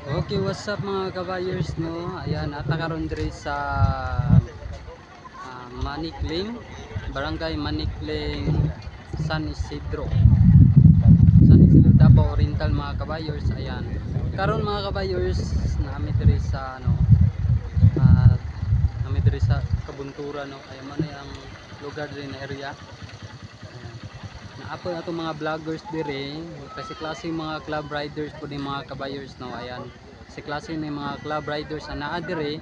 Okay, what's up mga kabayers, no? Ayan, at nakaroon diri sa Manikling, Barangay Manikling, San Isidro, Davao Oriental mga kabayers. Ayan, karon mga kabayers, naami diri sa naami diri sa Kabunturan, no? Ayan man ang lugar diri na area. Naapo na itong mga vloggers dire, kasi klase mga club riders po ni mga kabayers, no? Ayan, si klase ni mga club riders na naa dire,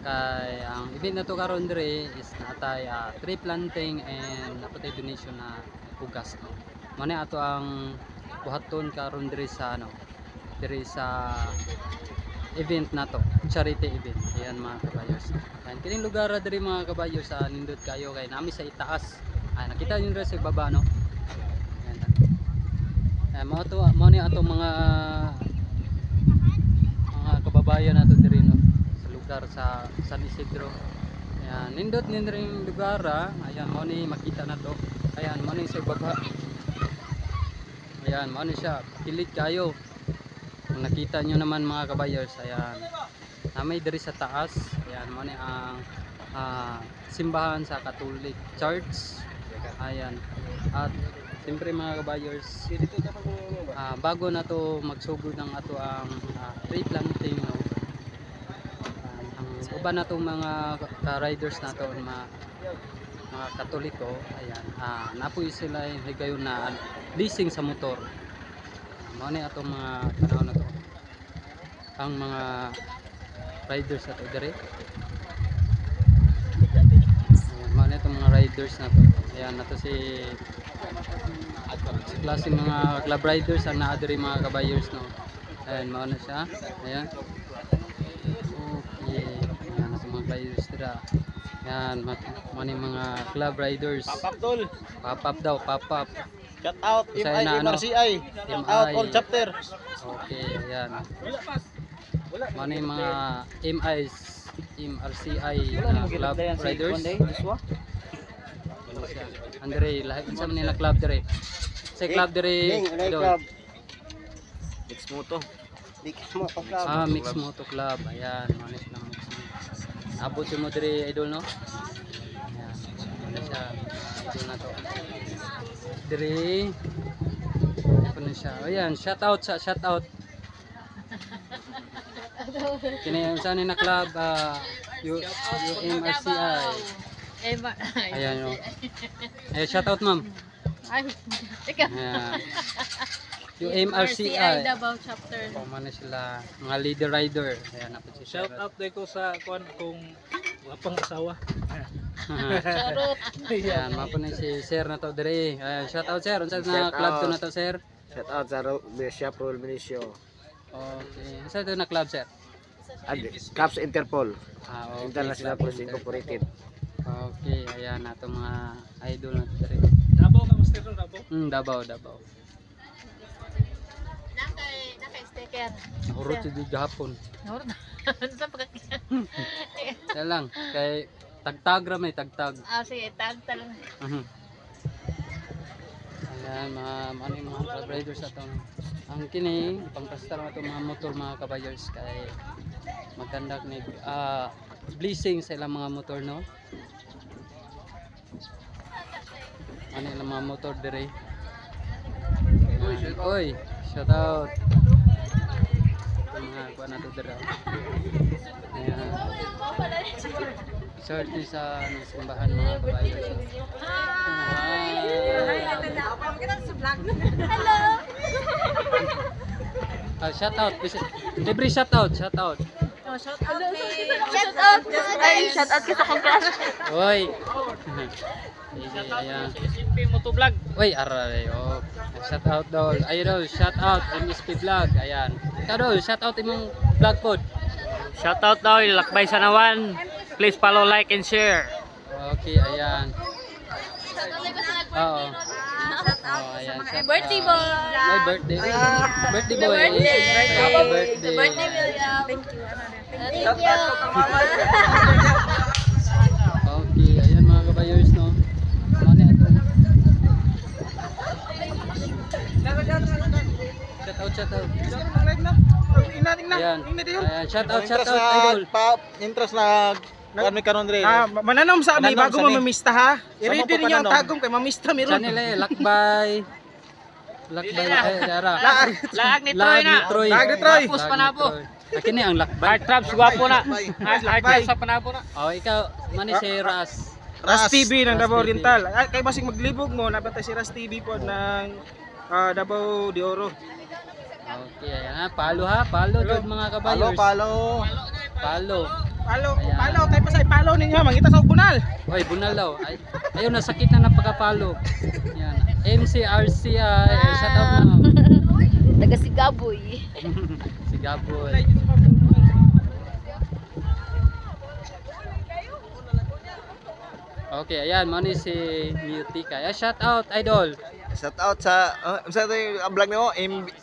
kay ang event na to karon dire is natay tree planting and napatay donation na ugas, no? Muna ato ang buhaton karon dire sa dire sa event na to, charity event. Ayan mga kabayers. Ayan, kining lugar dire mga kabayers sa nindot kayo, kay nami sa itaas. Nakita niyo dire sa baba, no? Mo ni ato mga kababayan nato diri, no, sa lugar sa San Isidro. Ayan, nindot ning lugar. Ayan, mo ni makita na to. Ayan, mo ni sa baba. Ayan, mo ni siya pilit kayo. Kung nakita nyo naman mga kabayers, ayan, namay diri sa taas. Ayan, mo ni ang simbahan sa Catholic Church. Ayan, at siyempre mga kabayers, bago na to magsugod ng ato ang tree planting, no? Ang uban na itong mga riders na to, mga Katoliko, ayan, napoy sila higayon na leasing sa motor. Ano na itong mga panahon na to, ang mga riders na to dire. Ano na itong mga riders na to. Ayan, na to si klase mga club riders ang naadiri mga kabayers, no? Ayan, mauna siya. Ayan, okay. Ayan, nasa mga riders dira. Ayan, mga club riders. Pop-up daw, pop-up. Shout out MRCI. Shout out all chapter. Okay, ayan. Mga MRCI club riders. Andre, lahat sa Manila club dire. Sa club dire, Mix Moto. Mix Moto Club. Ayan, manis na Mix Moto. Abot mo dire, idol, no? Ayan, ano siya, idol na to. Dire, ano siya. Ayan, shout out. Kini sa na club, UMRCI. Ayan, no. Ayan, shout out, ma'am. Ay, teka. Ayan. UMRCI Davao chapter. Mana sila, mga leader rider. Ayan, si Shout out day ko sa kung wapang asawa. Charot. Ayan, mapo na si sir na to dire. Ayan, shout out sir. Unsa na club to na to, sir? Shout out sa Bishop Rul Milicio. Okay. Unsa to na club, sir? Caps Interpol. Okay, International club Police Inter. Incorporated. Okay, ayan na to mga idol na to dire. Davao ka master ng Davao? Davao. Naka-sticker. Nahurot si di gahapon. Nahurot. Sa pagkakita. Yan lang, kay tagtag ra may tagtag. Sige, tag lang. Ayan, mga club riders atong ang kini pangkasta na itong mga motor mga kabayers, kay magkandak ni blessing sa ilang mga motor, no? Ano ilang mga motor dire. Oy, shout out mga kuha na to dire. Ayan, short ni sa simbahan mga kabayers. Hello. Shout out. Libre shout out. Shout out me. Shout out. Ay, shout out kita kong crush. Oy. Shout out Ayan. sa SMP Moto Vlog. Oy, aray. Oh. Shout out daw. Ayun daw, shout out MSP Vlog. Ayan. Ikaw daw, shout out imong vlog pod. Shout out daw Lakbay Sanawan. Please follow, like and share. Okay, ayan. Oo. Ayan. Birthday boy. Ay, birthday. Birthday boy. Birthday. Happy birthday. Birthday William. Thank you. Thank you. Okay, ayan mga kabayers, no. Ano ito? Shout shout out. Live na. Inating na. Ayan. Ayan, shout out, idol. Interest na kami karon dre. Mananom sa amin Mananom bago sa mo ni. mamista ha. Sa I-ready mo pa ninyo ang pananom. tagom kay mamista meron. Channel lakbay. Lakbay, dara. Laag ni Troy Lag na. ni Troy. Lag ni Troy. Tapos panabo. Akin ni ang lakbay. Heart Traps, gwapo na. Heart Traps sa panabo na. Oh, ikaw, mani si Ras. Ras TV ng Ras Davao TV. Oriental. Ay, kay basig maglibog mo, napatay si Ras TV po ng Davao de Oro. Okay, ayan ha. Palo ha. Palo jud mga kabayers. Palo. Palo, Ayan. palo, tayo pasay palo ninyo, mangita sa bunal. Oy, bunal daw. Ay, ayun, nasakit na ng pagkapalo. Yan. MCRC, shout out na. Taga Sigaboy. Si Gaboy. Okay, ayan, mani si Mutika. Shout out, idol. Shout out sa sa ang vlog nimo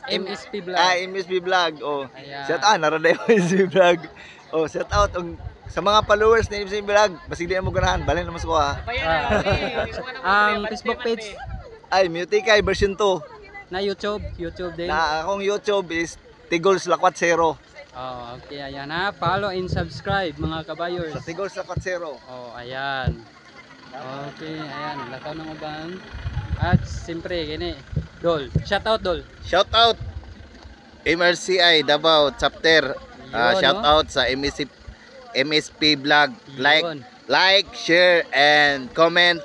MSP Vlog. MSP vlog. Oh. Ayan. Shout out na rin MSP vlog. Oh, shout out sa mga followers ni MSP vlog. Basig di mo ganahan, balhin naman ko ha. Ang Facebook page Ay, Mutikay version 2. na YouTube din. Na akong YouTube is Tigols Lakwat Zero. Oh, okay, ayan ha. Follow and subscribe mga kabayers. Sa Tigols Lakwat Zero. Oh, ayan. Okay, ayan. Lakaw ng uban. At siyempre, gini. Dol. Shout out, Dol. Shout out MRCI Davao chapter. Yun, Shout no? out sa MSP vlog. Yun. Like, share and comment.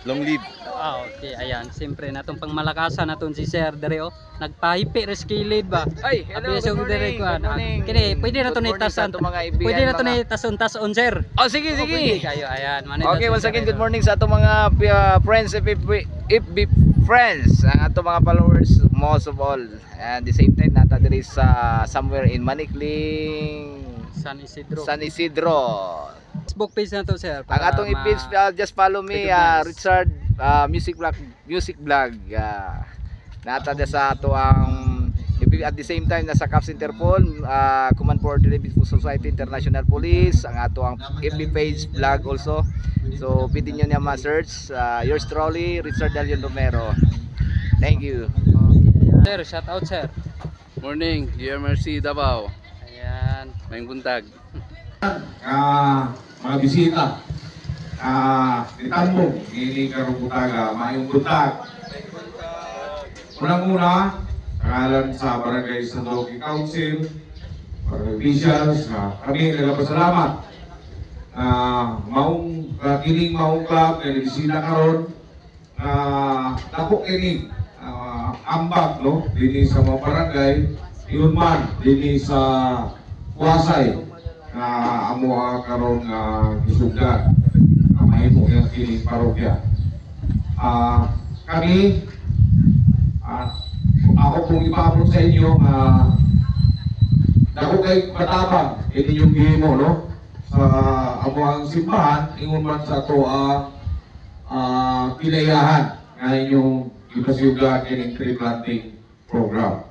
Long live. Ah, okay, ayan. Siyempre, natong pangmalakasan naton si Sir Dere, oh. Nagpahipi, reskilid ba? Ay, hello, Abi, so, good Dere, morning, kuhan. good morning. Kini, pwede na to Good ni morning sa tasan. ato mga ibigan, Pwede na to mga- ni tason-tason, Sir. Oh, sige, Oh, pwede kayo, ayan. Manila Okay, si once Sir again, good Idol. morning sa ato mga friends, FB friends, ang ato mga followers, most of all. And the same time, nata diri sa somewhere in Manikling, San Isidro. San Isidro. Facebook page na to, Sir. Ang atong i-page, just follow me, Richard Music Vlog. Nata dia sa ato ang at the same time nasa Caps Interpol, Command for the Philippine Society International Police, ang ato ang FB page vlog also. So pwede nyo niya ma-search, yours truly, Richard Dalion Romero. Thank you. Okay, ayan. Sir, shout out, Sir. Morning, UMRC Davao. Ayan. May buntag. Mga bisita, itanong, ini karuputaga, mayong buntag. Unang-una, pangalan sa Barangay Sandoki Council, Barangay Officials, kami nagpasalamat. Kining maong club, bisita karon, dako kini, ambag, no? Dini sa mga barangay, yun man, dini sa Kuwasay, amo karon gisugat mahimo yang kini parokya. Kami ako pong ipaabot sa inyo dako kay matabang inyong gihimo, no, sa amo ang simbahan ingon man sa to pinayahan nga inyong ipasugat kining tree planting program.